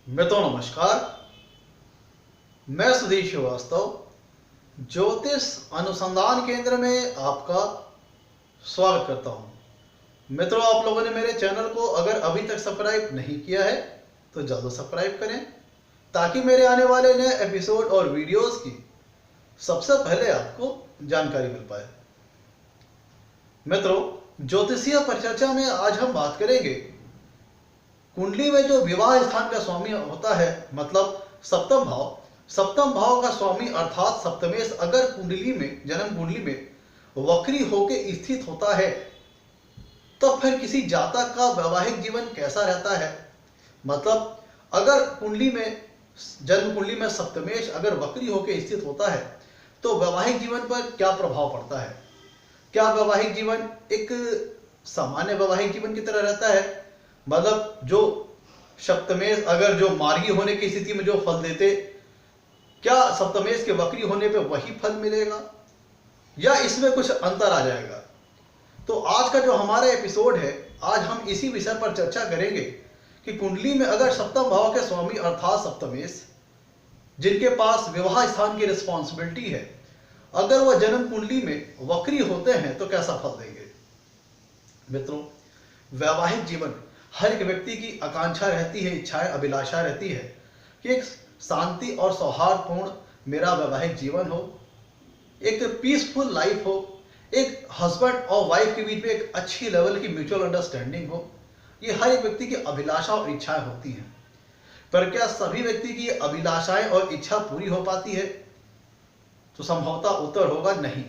नमस्कार। मैं सुधीर श्रीवास्तव ज्योतिष अनुसंधान केंद्र में आपका स्वागत करता हूं। मित्रों, आप लोगों ने मेरे चैनल को अगर अभी तक सब्सक्राइब नहीं किया है तो जल्द सब्सक्राइब करें ताकि मेरे आने वाले नए एपिसोड और वीडियोस की सबसे पहले आपको जानकारी मिल पाए। मित्रों, ज्योतिषीय परिचर्चा में आज हम बात करेंगे कुंडली में जो विवाह स्थान का स्वामी होता है, मतलब सप्तम भाव का स्वामी अर्थात सप्तमेश अगर कुंडली में, जन्म कुंडली में वक्री होके स्थित होता है तो फिर किसी जातक का वैवाहिक जीवन कैसा रहता है। मतलब अगर कुंडली में, जन्म कुंडली में सप्तमेश अगर वक्री होके स्थित होता है तो वैवाहिक जीवन पर क्या प्रभाव पड़ता है। क्या वैवाहिक जीवन एक सामान्य वैवाहिक जीवन की तरह रहता है, मतलब जो सप्तमेश अगर जो मार्गी होने की स्थिति में जो फल देते, क्या सप्तमेश के वक्री होने पे वही फल मिलेगा या इसमें कुछ अंतर आ जाएगा। तो आज का जो हमारा एपिसोड है, आज हम इसी विषय पर चर्चा करेंगे कि कुंडली में अगर सप्तम भाव के स्वामी अर्थात सप्तमेश जिनके पास विवाह स्थान की रिस्पॉन्सिबिलिटी है, अगर वह जन्म कुंडली में वक्री होते हैं तो कैसा फल देंगे। मित्रों, वैवाहिक जीवन हर एक व्यक्ति की आकांक्षा रहती है, इच्छाएं, अभिलाषा रहती है कि एक शांति और सौहार्दपूर्ण मेरा वैवाहिक जीवन हो, एक पीसफुल लाइफ हो, एक हस्बैंड और वाइफ के बीच में एक अच्छी लेवल की म्यूचुअल अंडरस्टैंडिंग हो। ये हर एक व्यक्ति की अभिलाषा और इच्छाएं होती हैं, पर क्या सभी व्यक्ति की अभिलाषाएं और इच्छा पूरी हो पाती है? तो संभवतः उत्तर होगा नहीं।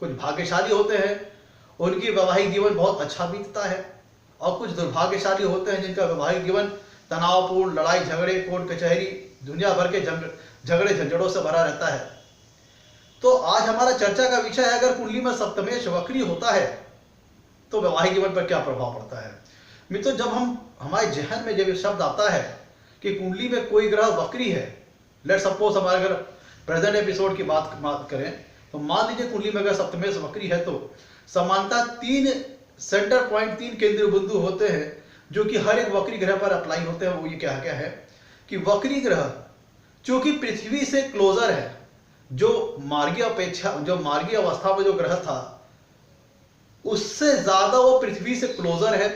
कुछ भाग्यशाली होते हैं, उनकी वैवाहिक जीवन बहुत अच्छा बीतता है, और कुछ दुर्भाग्यशाली होते हैं जिनका वैवाहिक जीवन तनावपूर्ण, लड़ाई झगड़े, कोर्ट कचहरी, दुनिया भर के झगड़े झंझटों से भरा रहता है। तो आज हमारा चर्चा का विषय है, अगर कुंडली में सप्तमेश वक्री होता है तो वैवाहिक जीवन पर क्या प्रभाव पड़ता है। मित्रों, जब हमारे जहन में जब ये शब्द आता है कि कुंडली में कोई ग्रह वक्री है, लेट सपोज हमारे अगर प्रेजेंट एपिसोड की बात करें तो मान लीजिए कुंडली में अगर सप्तमेश वक्री है तो समानता 3 सेंटर पॉइंट, 3 केंद्रीय बिंदु होते हैं जो कि हर एक वक्री ग्रह पर अप्लाई होते हैं। वो ये क्या क्या है कि वक्री ग्रह चूंकि पृथ्वी से क्लोजर है, जो मार्गीय अवस्था में जो ग्रह था उससे ज्यादा वो पृथ्वी से क्लोजर है।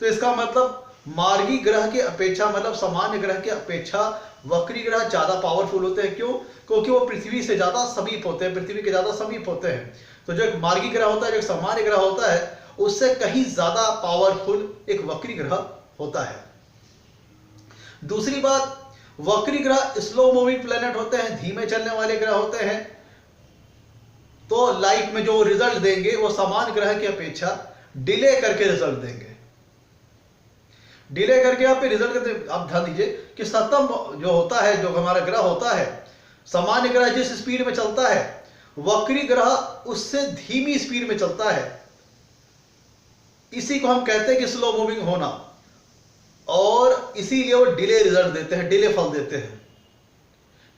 तो इसका मतलब मार्गी ग्रह के अपेक्षा, मतलब सामान्य ग्रह के अपेक्षा वक्री ग्रह ज्यादा पावरफुल होते हैं। क्यों? क्योंकि वो पृथ्वी से ज्यादा समीप होते हैं, पृथ्वी के ज्यादा समीप होते हैं। तो जो एक मार्गी ग्रह होता है, जो एक सामान्य ग्रह होता है, उससे कहीं ज्यादा पावरफुल एक वक्री ग्रह होता है। दूसरी बात, वक्री ग्रह स्लो मूविंग प्लेनेट होते हैं, धीमे चलने वाले ग्रह होते हैं। तो लाइफ में जो रिजल्ट देंगे वो सामान्य ग्रह की अपेक्षा डिले करके रिजल्ट देंगे। डिले करके आप रिजल्ट करते, आप ध्यान दीजिए कि सप्तम जो होता है, जो हमारा ग्रह होता है, सामान्य ग्रह जिस स्पीड में चलता है, वक्री ग्रह उससे धीमी स्पीड में चलता है। इसी को हम कहते हैं कि स्लो मूविंग होना, और इसीलिए वो डिले रिजल्ट देते हैं, डिले फल देते हैं।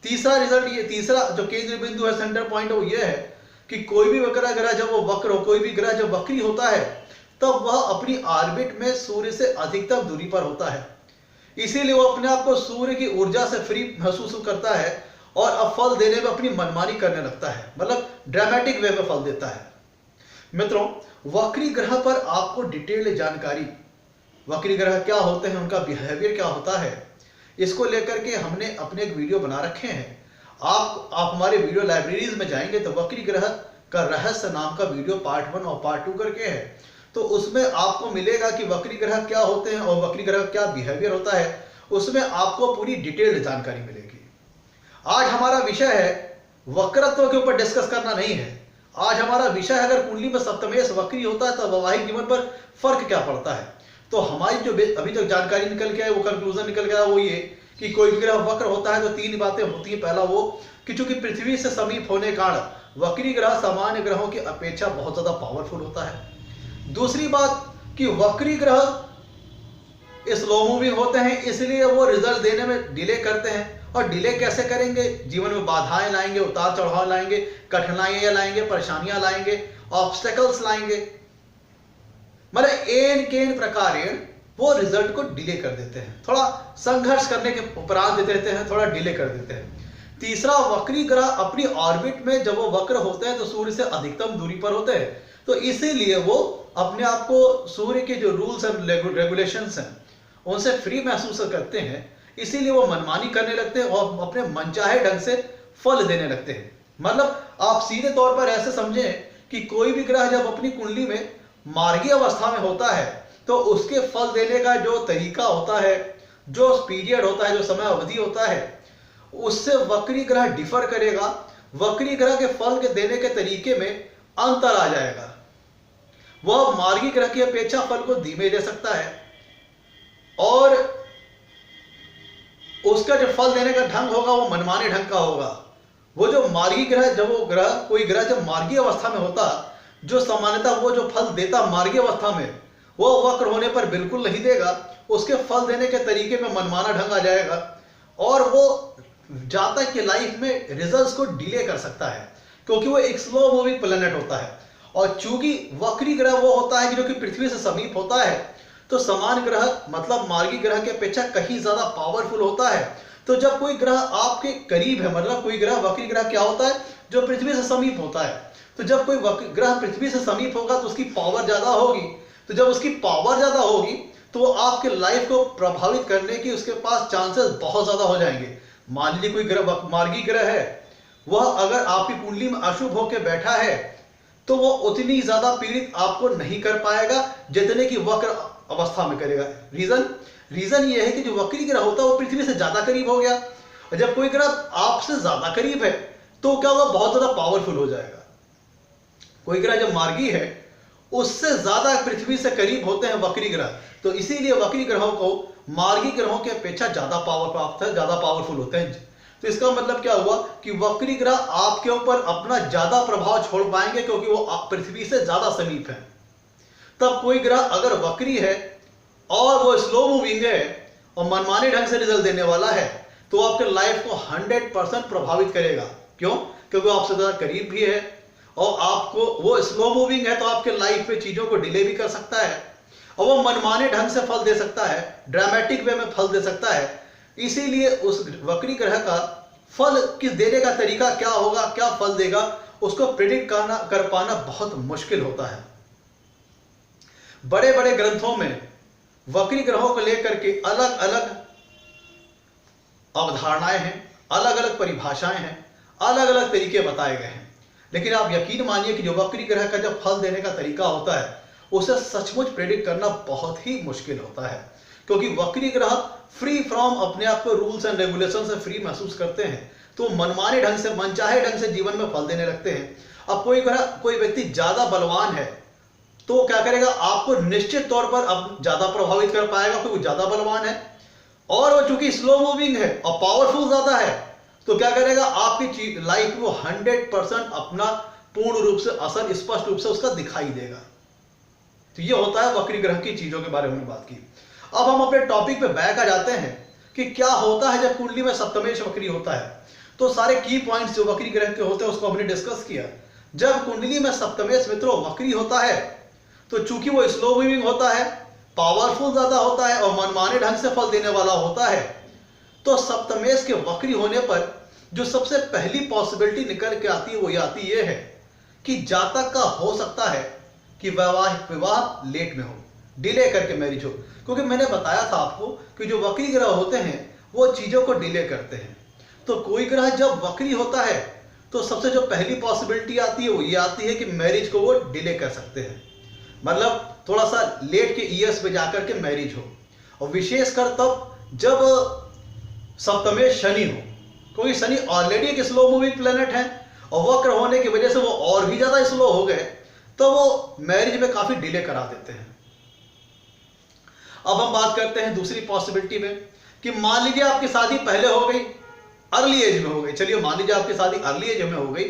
तीसरा रिजल्ट, ये तीसरा जो केंद्र बिंदु है, सेंटर पॉइंट, वो ये है कि कोई भी वक्र ग्रह जब वो वक्र हो, कोई भी ग्रह जब वक्री होता है तब वह अपनी ऑर्बिट में सूर्य से अधिकतम दूरी पर होता है। इसीलिए वो अपने आप को सूर्य की ऊर्जा से फ्री महसूस करता है और अब फल देने में अपनी मनमानी करने लगता है, मतलब ड्रामेटिक वे में फल देता है। मित्रों, वक्री ग्रह पर आपको डिटेल जानकारी, वक्री ग्रह क्या होते हैं, उनका बिहेवियर क्या होता है, इसको लेकर के हमने अपने एक वीडियो बना रखे हैं। आप हमारे वीडियो लाइब्रेरीज में जाएंगे तो वक्री ग्रह का रहस्य नाम का वीडियो पार्ट 1 और पार्ट 2 करके है, तो उसमें आपको मिलेगा कि वक्री ग्रह क्या होते हैं और वक्री ग्रह क्या बिहेवियर होता है, उसमें आपको पूरी डिटेल्ड जानकारी मिलेगी। आज हमारा विषय है वक्रत्व के ऊपर डिस्कस करना नहीं है। आज हमारा विषय है अगर कुंडली में सप्तमेश वक्री होता है तो वैवाहिक जीवन पर फर्क क्या पड़ता है। तो हमारी जो अभी तक जानकारी निकल के आए, वो कंक्लूजन निकल गया, वो ये कि कोई भी ग्रह वक्र होता है तो 3 बातें होती हैं। पहला वो कि चूंकि पृथ्वी से समीप होने के कारण वक्री ग्रह सामान्य ग्रहों की अपेक्षा बहुत ज्यादा पावरफुल होता है। दूसरी बात कि वक्री ग्रह स्लो मूविंग होते हैं, इसलिए वो रिजल्ट देने में डिले करते हैं। और डिले कैसे करेंगे? जीवन में बाधाएं लाएंगे, उतार चढ़ाव लाएंगे, कठिनाइयां लाएंगे, परेशानियां लाएंगे, ऑब्स्टेकल्स लाएंगे। मतलब एन केन प्रकारेण वो रिजल्ट को डिले कर देते हैं, थोड़ा संघर्ष करने के उपरांत दे देते हैं, थोड़ा डिले कर देते हैं। तीसरा, वक्री ग्रह अपनी ऑर्बिट में जब वो वक्र होते हैं तो सूर्य से अधिकतम दूरी पर होते हैं, तो इसीलिए वो अपने आप को सूर्य के जो रूल्स एंड रेगुलेशंस हैं उनसे फ्री महसूस करते हैं, इसीलिए वो मनमानी करने लगते हैं और अपने मनचाहे ढंग से फल देने लगते हैं। मतलब आप सीधे तौर पर ऐसे समझें कि कोई भी ग्रह जब अपनी कुंडली में मार्गी अवस्था में होता है तो उसके फल देने का जो तरीका होता है, जो पीरियड होता है, जो समय अवधि होता है, उससे वक्री ग्रह डिफर करेगा। वक्री ग्रह के फल के देने के तरीके में अंतर आ जाएगा। वह मार्गी ग्रह की अपेक्षा फल को धीमे दे सकता है और उसका जो फल देने का ढंग होगा वो मनमाने ढंग का होगा। वो जो मार्गी ग्रह, जब वो ग्रह, कोई ग्रह जब मार्गी अवस्था में होता, जो सामान्यतः वो जो फल देता मार्गी अवस्था में, वो वक्र होने पर बिल्कुल नहीं देगा। उसके फल देने के तरीके में मनमाना ढंग आ जाएगा और वो जातक की लाइफ में रिजल्ट्स को डिले कर सकता है, क्योंकि वो एक स्लो मूविंग प्लैनेट होता है। और चूंकि वक्री ग्रह वो होता है कि जो कि पृथ्वी से समीप होता है, तो समान ग्रह मतलब मार्गी ग्रह की अपेक्षा कहीं ज्यादा पावरफुल होता है। तो जब कोई ग्रह आपके करीब है, मतलब कोई ग्रह, वक्री ग्रह क्या होता है, जो पृथ्वी से समीप होता है, तो जब कोई ग्रह पृथ्वी से समीप होगा तो उसकी पावर ज्यादा होगी। तो जब उसकी पावर ज्यादा होगी तो वो आपके लाइफ को प्रभावित करने की उसके पास चांसेस बहुत ज्यादा हो जाएंगे। मान लीजिए कोई ग्रह मार्गी ग्रह है, वह अगर आपकी कुंडली में अशुभ होकर बैठा है तो वो उतनी ज्यादा पीड़ित आपको नहीं कर पाएगा जितने की वक्र अवस्था में करेगा। रीजन ये है कि जो वक्री ग्रह होता है वो पृथ्वी से ज्यादा करीब हो गया, और जब कोई ग्रह आपसे ज्यादा करीब है तो क्या होगा, बहुत ज्यादा पावरफुल हो जाएगा। कोई ग्रह जब मार्गी है उससे ज्यादा पृथ्वी से करीब होते हैं वक्री ग्रह, तो इसीलिए वक्री ग्रहों को मार्गी ग्रहों की अपेक्षा ज्यादा पावर प्राप्त है, ज्यादा पावरफुल होते हैं। तो इसका मतलब क्या हुआ कि वक्री ग्रह आपके ऊपर अपना ज्यादा प्रभाव छोड़ पाएंगे, क्योंकि वो पृथ्वी से ज्यादा समीप है। तब कोई ग्रह अगर वक्री है और वो स्लो मूविंग है और मनमाने ढंग से रिजल्ट देने वाला है, तो आपके लाइफ को 100% प्रभावित करेगा। क्यों? क्योंकि वो आपसे ज्यादा करीब भी है और आपको, वो स्लो मूविंग है तो आपके लाइफ में चीजों को डिले भी कर सकता है और वो मनमाने ढंग से फल दे सकता है, ड्रामेटिक वे में फल दे सकता है। इसीलिए उस वक्री ग्रह का फल किस देने का तरीका क्या होगा, क्या फल देगा, उसको प्रिडिक्ट कर पाना बहुत मुश्किल होता है। बड़े बड़े ग्रंथों में वक्री ग्रहों को लेकर के अलग अलग अवधारणाएं हैं, अलग अलग परिभाषाएं हैं, अलग अलग तरीके बताए गए हैं। लेकिन आप यकीन मानिए कि जो वक्री ग्रह का जो फल देने का तरीका होता है उसे सचमुच प्रेडिक्ट करना बहुत ही मुश्किल होता है, क्योंकि वक्री ग्रह फ्री फ्रॉम अपने आप को रूल्स एंड रेगुलेशन से फ्री महसूस करते हैं, तो मनमाने ढंग से, मनचाहे ढंग से जीवन में फल देने लगते हैं। अब कोई व्यक्ति ज्यादा बलवान है तो क्या करेगा, आपको निश्चित तौर पर अब ज्यादा प्रभावित कर पाएगा क्योंकि वो ज्यादा बलवान है, और वो चूंकि स्लो मूविंग है और पावरफुल ज्यादा है, तो क्या करेगा, आपकी लाइफ को 100% अपना पूर्ण रूप से असर स्पष्ट रूप से उसका दिखाई देगा। तो ये होता है वक्री ग्रह की चीजों के बारे में बात की। अब हम अपने टॉपिक पे बैक आ जाते हैं कि क्या होता है जब कुंडली में सप्तमेश वक्री होता है। तो सारे की पॉइंट्स जो वक्री ग्रह के होते हैं उसको हमने डिस्कस किया। जब कुंडली में सप्तमेश मित्रों वक्री होता है तो चूंकि वो स्लो मूविंग होता है, पावरफुल ज्यादा होता है और मनमाने ढंग से फल देने वाला होता है, तो सप्तमेश के वक्री होने पर जो सबसे पहली पॉसिबिलिटी निकल के आती है वो ये है कि जातक का हो सकता है कि विवाह लेट में हो, डिले करके मैरिज हो। क्योंकि मैंने बताया था आपको कि जो वक्री ग्रह होते हैं वो चीजों को डिले करते हैं। तो कोई ग्रह जब वक्री होता है तो सबसे जो पहली पॉसिबिलिटी आती है वो ये आती है कि मैरिज को वो डिले कर सकते हैं, मतलब थोड़ा सा लेट के ईयर्स पे जाकर के मैरिज हो। और विशेषकर तब जब सप्तमेश शनि हो, क्योंकि शनि ऑलरेडी एक स्लो मूविंग प्लेनेट है और वक्र होने की वजह से वो और भी ज्यादा स्लो हो गए, तो वो मैरिज में काफी डिले करा देते हैं। अब हम बात करते हैं दूसरी पॉसिबिलिटी में कि मान लीजिए आपकी शादी पहले हो गई, अर्ली एज में हो गई। चलिए मान लीजिए आपकी शादी अर्ली एज में हो गई,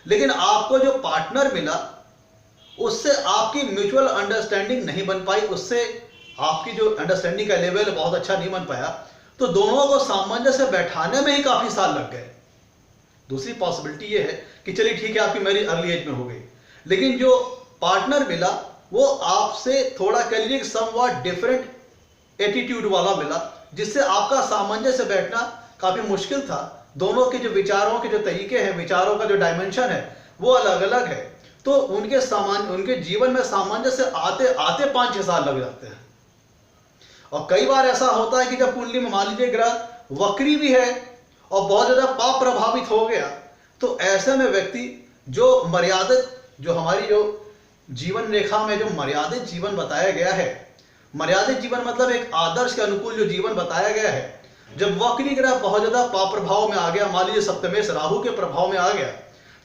लेकिन आपको जो पार्टनर मिला उससे आपकी म्यूचुअल अंडरस्टैंडिंग नहीं बन पाई, उससे आपकी जो अंडरस्टैंडिंग का लेवल बहुत अच्छा नहीं बन पाया, तो दोनों को सामंजस्य बैठाने में ही काफी साल लग गए। दूसरी पॉसिबिलिटी ये है कि चलिए ठीक है आपकी मैरिज अर्ली एज में हो गई, लेकिन जो पार्टनर मिला वो आपसे थोड़ा कह लीजिए समवॉट डिफरेंट एटीट्यूड वाला मिला, जिससे आपका सामंजस्य बैठना काफी मुश्किल था। दोनों के जो विचारों के जो तरीके हैं, विचारों का जो डायमेंशन है वो अलग अलग है। तो उनके जीवन में सामंजस्य आते आते 5-6 साल लग जाते हैं। और कई बार ऐसा होता है कि जब कुंडली में मान लीजिए ग्रह वक्री भी है और बहुत ज्यादा पाप प्रभावित हो गया, तो ऐसे में व्यक्ति जो मर्यादित, जो हमारी जो जीवन रेखा में जो मर्यादित जीवन बताया गया है, मर्यादित जीवन मतलब एक आदर्श के अनुकूल जो जीवन बताया गया है, जब वक्री ग्रह बहुत ज्यादा पाप प्रभाव में आ गया, मान लीजिए सप्तमेश राहु के प्रभाव में आ गया,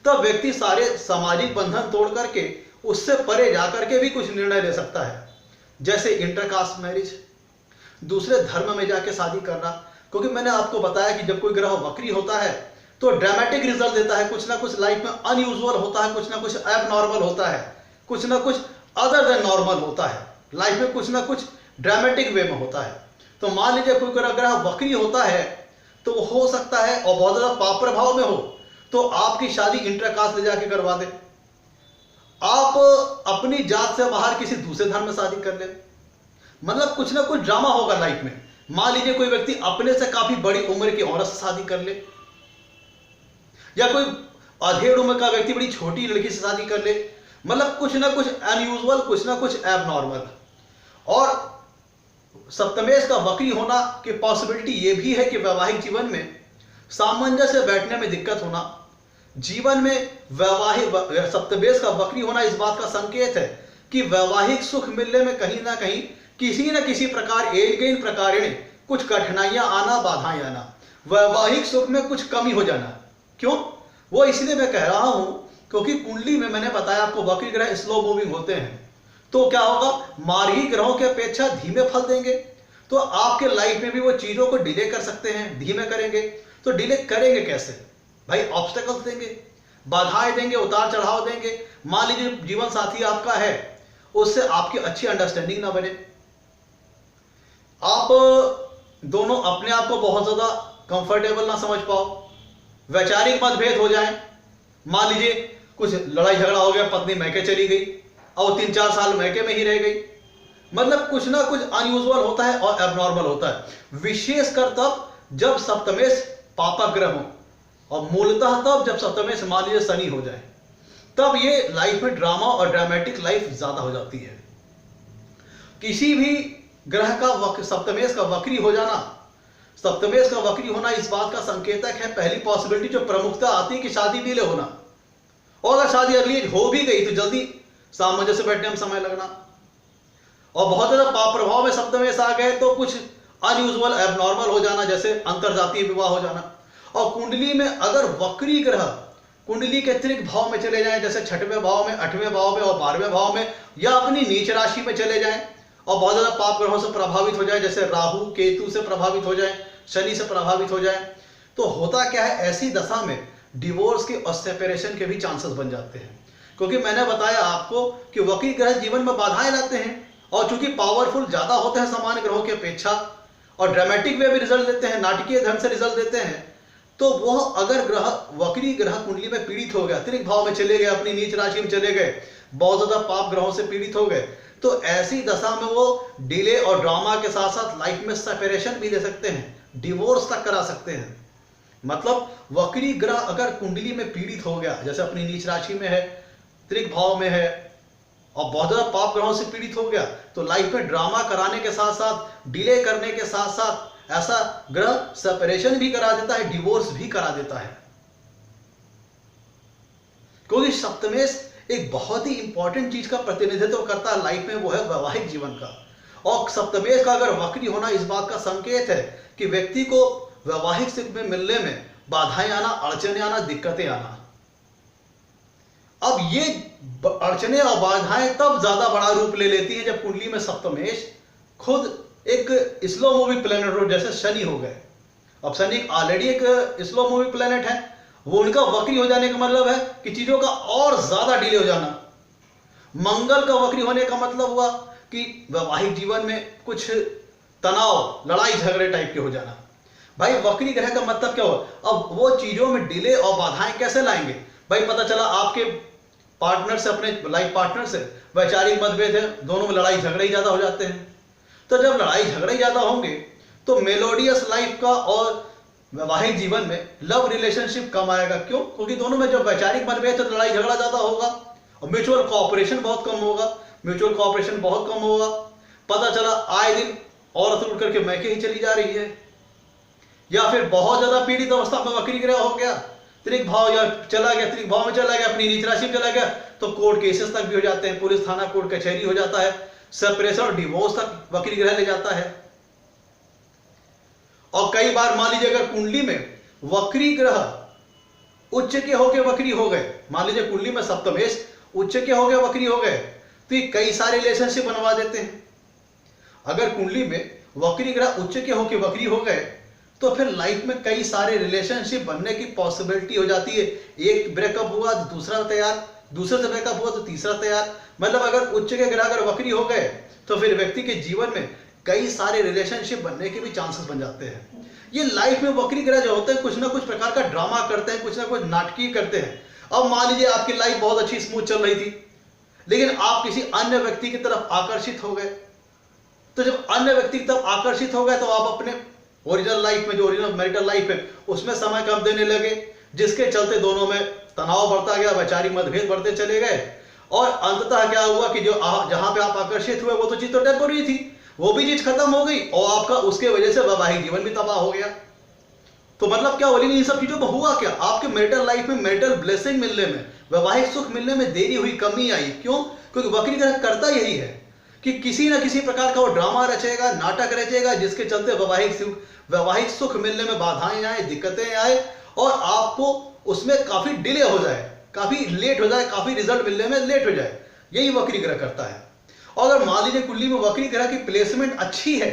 तब व्यक्ति सारे सामाजिक बंधन तोड़ करके उससे परे जाकर के भी कुछ निर्णय ले सकता है, जैसे इंटरकास्ट मैरिज, दूसरे धर्म में जाके शादी करना। क्योंकि मैंने आपको बताया कि जब कोई ग्रह वक्री होता है तो ड्रामेटिक रिजल्ट देता है, कुछ ना कुछ लाइफ में अनयूजुअल होता है, कुछ ना कुछ एबनॉर्मल होता है, कुछ ना कुछ अदर देन नॉर्मल होता है, लाइफ में कुछ ना कुछ ड्रामेटिक वे में होता है। तो मान लीजिए कोई ग्रह वक्री होता है तो वो हो सकता है और बहुत ज्यादा पाप प्रभाव में हो तो आपकी शादी इंटरकास्ट ले जाके करवा दे, आप अपनी जात से बाहर किसी दूसरे धर्म में शादी कर ले, मतलब कुछ ना कुछ ड्रामा होगा लाइफ में। मान लीजिए कोई व्यक्ति अपने से काफी बड़ी उम्र की औरत से शादी कर ले, या कोई अधेड़ उम्र का व्यक्ति बड़ी छोटी लड़की से शादी कर ले, मतलब कुछ ना कुछ अनयूजुअल, कुछ ना कुछ एबनॉर्मल। और सप्तमेश का वक्री होना की पॉसिबिलिटी ये भी है कि वैवाहिक जीवन में सामंजस्य बैठने में दिक्कत होना, जीवन में वैवाहिक सप्तमेश का वक्री होना इस बात का संकेत है कि वैवाहिक सुख मिलने में कहीं ना कहीं किसी न किसी प्रकार एन प्रकारेण कुछ कठिनाइयां आना, बाधाएं आना, वैवाहिक सुख में कुछ कमी हो जाना। क्यों? वो इसलिए मैं कह रहा हूं क्योंकि कुंडली में मैंने बताया आपको वक्री ग्रह स्लो मूविंग होते हैं, तो क्या होगा, मार्गी ग्रहों की अपेक्षा धीमे फल देंगे, तो आपके लाइफ में भी वो चीजों को डिले कर सकते हैं, धीमे करेंगे। तो डिले करेंगे कैसे भाई? ऑब्स्टेकल्स देंगे, बाधाएं देंगे, उतार चढ़ाव देंगे। मान लीजिए जीवन साथी आपका है, उससे आपकी अच्छी अंडरस्टैंडिंग ना बने, आप दोनों अपने आप को बहुत ज्यादा कंफर्टेबल ना समझ पाओ, वैचारिक मतभेद हो जाए, मान लीजिए कुछ लड़ाई झगड़ा हो गया, पत्नी मैके चली गई और 3-4 साल मैके में ही रह गई, मतलब कुछ ना कुछ अनयूजुअल होता है और एबनॉर्मल होता है। विशेषकर तब जब सप्तमेश पापा ग्रह हो, और मूलतः तब जब सप्तमेश मान लीजिए शनि हो जाए, तब ये लाइफ में ड्रामा और ड्रामेटिक लाइफ ज्यादा हो जाती है। किसी भी ग्रह का सप्तमेश का वक्री हो जाना, सप्तमेश का वक्री होना इस बात का संकेतक है, पहली पॉसिबिलिटी जो प्रमुखता आती है कि शादी डिले होना, और अगर शादी अर्ली एज हो भी गई तो जल्दी सामंजस्य बैठने में समय लगना, और बहुत ज्यादा पाप प्रभाव में सप्तमेश आ गए तो कुछ अनयूजुअल एबनॉर्मल हो जाना, जैसे अंतरजातीय विवाह हो जाना। और कुंडली में अगर वक्री ग्रह कुंडली के त्रिक भाव में चले जाएं, जैसे 6वें भाव में, 8वें भाव में और 12वें भाव में, या अपनी नीच राशि में चले जाएं और बहुत ज्यादा पाप ग्रहों से प्रभावित हो जाए, जैसे राहु केतु से प्रभावित हो जाए, शनि से प्रभावित हो जाए, तो होता क्या है, ऐसी दशा में डिवोर्स के और सेपरेशन के भी चांसेस बन जाते हैं। क्योंकि मैंने बताया आपको कि वक्री ग्रह जीवन में बाधाएं लाते हैं, और चूंकि पावरफुल ज्यादा होते हैं सामान्य ग्रहों की अपेक्षा, और ड्रामेटिक वे भी रिजल्ट देते हैं, नाटकीय ढंग से रिजल्ट देते हैं, तो वह अगर ग्रह वक्री ग्रह कुंडली में पीड़ित हो गया, त्रिक भाव में चले गए, अपनी नीच राशि में चले गए, बहुत ज्यादा पाप ग्रहों से पीड़ित हो गए, तो ऐसी दशा में वो डिले और ड्रामा के साथ साथ लाइफ में सेपरेशन भी ले सकते हैं, डिवोर्स तक करा सकते हैं। मतलब वक्री ग्रह अगर कुंडली में पीड़ित हो गया, जैसे अपनी नीच राशि में है, त्रिक भाव में है, और बहुत ज्यादा पाप ग्रहों से पीड़ित हो गया, तो लाइफ में ड्रामा कराने के साथ साथ, डिले करने के साथ साथ, ऐसा ग्रह सेपरेशन भी करा देता है, डिवोर्स भी करा देता है। क्योंकि सप्तमेश एक बहुत ही इंपॉर्टेंट चीज का प्रतिनिधित्व करता है लाइफ में, वो है वैवाहिक जीवन का। और सप्तमेश का अगर वक्री होना इस बात का संकेत है कि व्यक्ति को वैवाहिक सुख में मिलने में बाधाएं आना, अड़चने आना, दिक्कतें आना। अब ये अड़चने और बाधाएं तब ज्यादा बड़ा रूप ले लेती हैं जब कुंडली में सप्तमेश खुद एक स्लो मूवी प्लेनेट हो, जैसे शनि हो गए। अब शनि ऑलरेडी एक स्लो मूवी प्लेनेट है, वो उनका वक्री हो जाने का मतलब है कि चीजों का और ज्यादा डिले हो जाना। मंगल का वक्री होने का मतलब हुआ कि वैवाहिक जीवन में कुछ तनाव, लड़ाई झगड़े टाइप के हो जाना। भाई वक्री ग्रह का मतलब क्या हुआ? अब वो चीजों में डिले और बाधाएं कैसे लाएंगे? भाई पता चला आपके पार्टनर से, अपने लाइफ पार्टनर से वैचारिक मतभेद है, दोनों में लड़ाई झगड़े ही ज्यादा हो जाते हैं, तो जब लड़ाई झगड़े ज्यादा होंगे तो मेलोडियस लाइफ का और वैवाहिक जीवन में लव रिलेशनशिप कम आएगा। क्यों? क्योंकि दोनों में जब वैचारिक मतभेद तो लड़ाई झगड़ा ज्यादा होगा और म्यूचुअल कोऑपरेशन बहुत कम होगा। म्यूचुअल कोऑपरेशन बहुत कम होगा। पता चला आए दिन औरत उठ करके मैके ही चली जा रही है, या फिर बहुत ज्यादा पीड़ित अवस्था में वक्री ग्रह हो गया, त्रिक भाव या चला गया, त्रिक भाव में चला गया, अपनी नीच राशि में चला गया, तो कोर्ट केसेस तक भी हो जाते हैं, पुलिस थाना कोर्ट कचहरी हो जाता है, सेपरेशन और डिवोर्स तक वक्री ग्रह ले जाता है। और कई बार मान लीजिए अगर कुंडली में वक्री ग्रह उच्च के होके वक्री हो गए, मान लीजिए कुंडली में सप्तमेश उच्च के होके वक्री हो गए, तो ये कई सारे रिलेशनशिप बनवा देते हैं। अगर कुंडली में वक्री ग्रह उच्च के होके वक्री हो गए तो फिर लाइफ में कई सारे रिलेशनशिप बनने की पॉसिबिलिटी हो जाती है। एक ब्रेकअप हुआ तो दूसरा तैयार, दूसरे से ब्रेकअप हुआ तो तीसरा तैयार। मतलब अगर उच्च के ग्रह अगर वक्री हो गए तो फिर व्यक्ति के जीवन में कई सारे रिलेशनशिप बनने के भी चांसेस बन जाते हैं। ये लाइफ में वक्री ग्रह जो होते हैं कुछ ना कुछ प्रकार का ड्रामा करते हैं, कुछ ना कुछ नाटकीय करते हैं। अब मान लीजिए आपकी लाइफ बहुत अच्छी स्मूथ चल रही थी, लेकिन आप किसी अन्य व्यक्ति की तरफ आकर्षित हो गए। तो जब अन्य व्यक्ति की तरफ आकर्षित हो गए तो आप अपने ओरिजिनल लाइफ में, जो ओरिजिनल मैरिटल लाइफ है, उसमें समय कम देने लगे, जिसके चलते दोनों में तनाव बढ़ता गया, वैचारिक मतभेद बढ़ते चले गए। और अंततः क्या हुआ कि जो जहां पे आप आकर्षित हुए वो तो चीज तो टेम्पोररी थी, वो भी चीज खत्म हो गई और आपका उसके वजह से वैवाहिक जीवन भी तबाह हो गया। तो मतलब क्या बोलेंगे, इन सब चीजों में हुआ क्या? आपके मैरिटल लाइफ में मैरिटल ब्लेसिंग मिलने में, वैवाहिक सुख मिलने में देरी हुई, कमी आई। क्यों? क्योंकि वक्री ग्रह करता यही है कि किसी ना किसी प्रकार का वो ड्रामा रचेगा, नाटक रचेगा, जिसके चलते वैवाहिक सुख मिलने में बाधाएं आए, दिक्कतें आए और आपको उसमें काफी डिले हो जाए, काफी लेट हो जाए, काफी रिजल्ट मिलने में लेट हो जाए। यही वक्री ग्रह करता है। और अगर मान लीजिए कुंडली में वक्री ग्रह की प्लेसमेंट अच्छी है,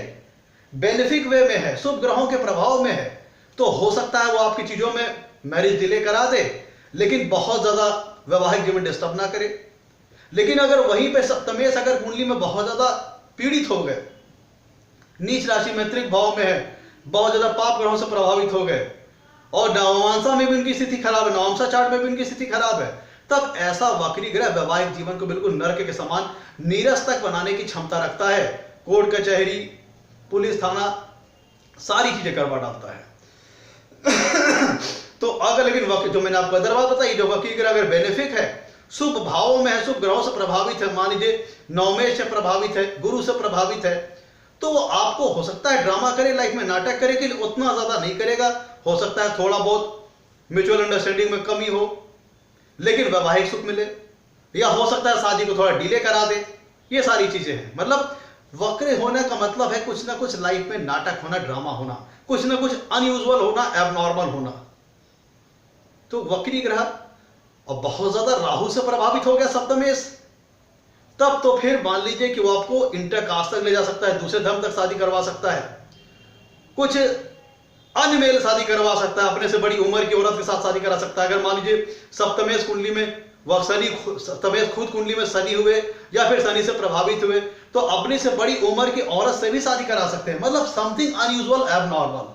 बेनिफिक वे में है, शुभ ग्रहों के प्रभाव में है, तो हो सकता है वो आपकी चीजों में मैरिज डिले करा दे, लेकिन बहुत ज्यादा वैवाहिक जीवन डिस्टर्ब ना करे। लेकिन अगर वहीं पे सप्तमेश अगर कुंडली में बहुत ज्यादा पीड़ित हो गए, नीच राशि में त्रिक भाव में है, बहुत ज्यादा पाप ग्रहों से प्रभावित हो गए और नवमांसा में भी उनकी स्थिति खराब है, नवमसा चार्ट में भी उनकी स्थिति खराब है, तब ऐसा वक्री ग्रह वैवाहिक जीवन को बिल्कुल नरक के समान नीरस तक बनाने की क्षमता रखता है। कोर्ट कचहरी, पुलिस थाना, सारी चीजें करवा डालता है। तो अगर लेकिन जो मैंने आपको अदर बात बताई, जो वक्री ग्रह अगर बेनिफिक है, शुभ भावों में है, शुभ ग्रहों से प्रभावित है, मान लीजिए नवमेश से प्रभावित है, गुरु से प्रभावित है, तो वो आपको हो सकता है ड्रामा करे, लाइफ में नाटक करे, कि उतना ज्यादा नहीं करेगा। हो सकता है थोड़ा बहुत म्यूचुअल अंडरस्टैंडिंग में कमी हो, लेकिन वैवाहिक सुख मिले, या हो सकता है शादी को थोड़ा डिले करा दे। ये सारी चीजें हैं। मतलब वक्र होने का मतलब है कुछ ना कुछ लाइफ में नाटक होना, ड्रामा होना, कुछ ना कुछ अनयूजुअल होना, एबनॉर्मल होना। तो वक्री ग्रह और बहुत ज्यादा राहु से प्रभावित हो गया सप्तमेश, तब तो फिर मान लीजिए कि वो आपको इंटरकास्ट तक ले जा सकता है, दूसरे धर्म तक शादी करवा सकता है, कुछ अन्य मेल शादी करवा सकता है, अपने से बड़ी उम्र की औरत के साथ शादी करा सकता है। अगर मान लीजिए सप्तमेश कुंडली में वह सप्तमेश खुद कुंडली में शनि हुए या फिर शनि से प्रभावित हुए, तो अपने से बड़ी उम्र की औरत से भी शादी करा सकते हैं। मतलब something unusual, abnormal,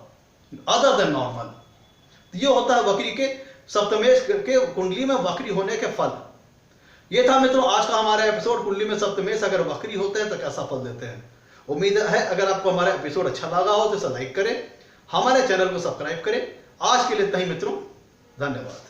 other than normal. ये होता है वक्री के, सप्तमेश के कुंडली में वक्री होने के फल। ये था मित्रों आज का हमारा एपिसोड, कुंडली में सप्तमेश अगर वक्री होते हैं तो कैसा फल देते हैं। उम्मीद है अगर आपको हमारा एपिसोड अच्छा लगा हो तो इसे लाइक करें, हमारे चैनल को सब्सक्राइब करें। आज के लिए इतना ही मित्रों, धन्यवाद।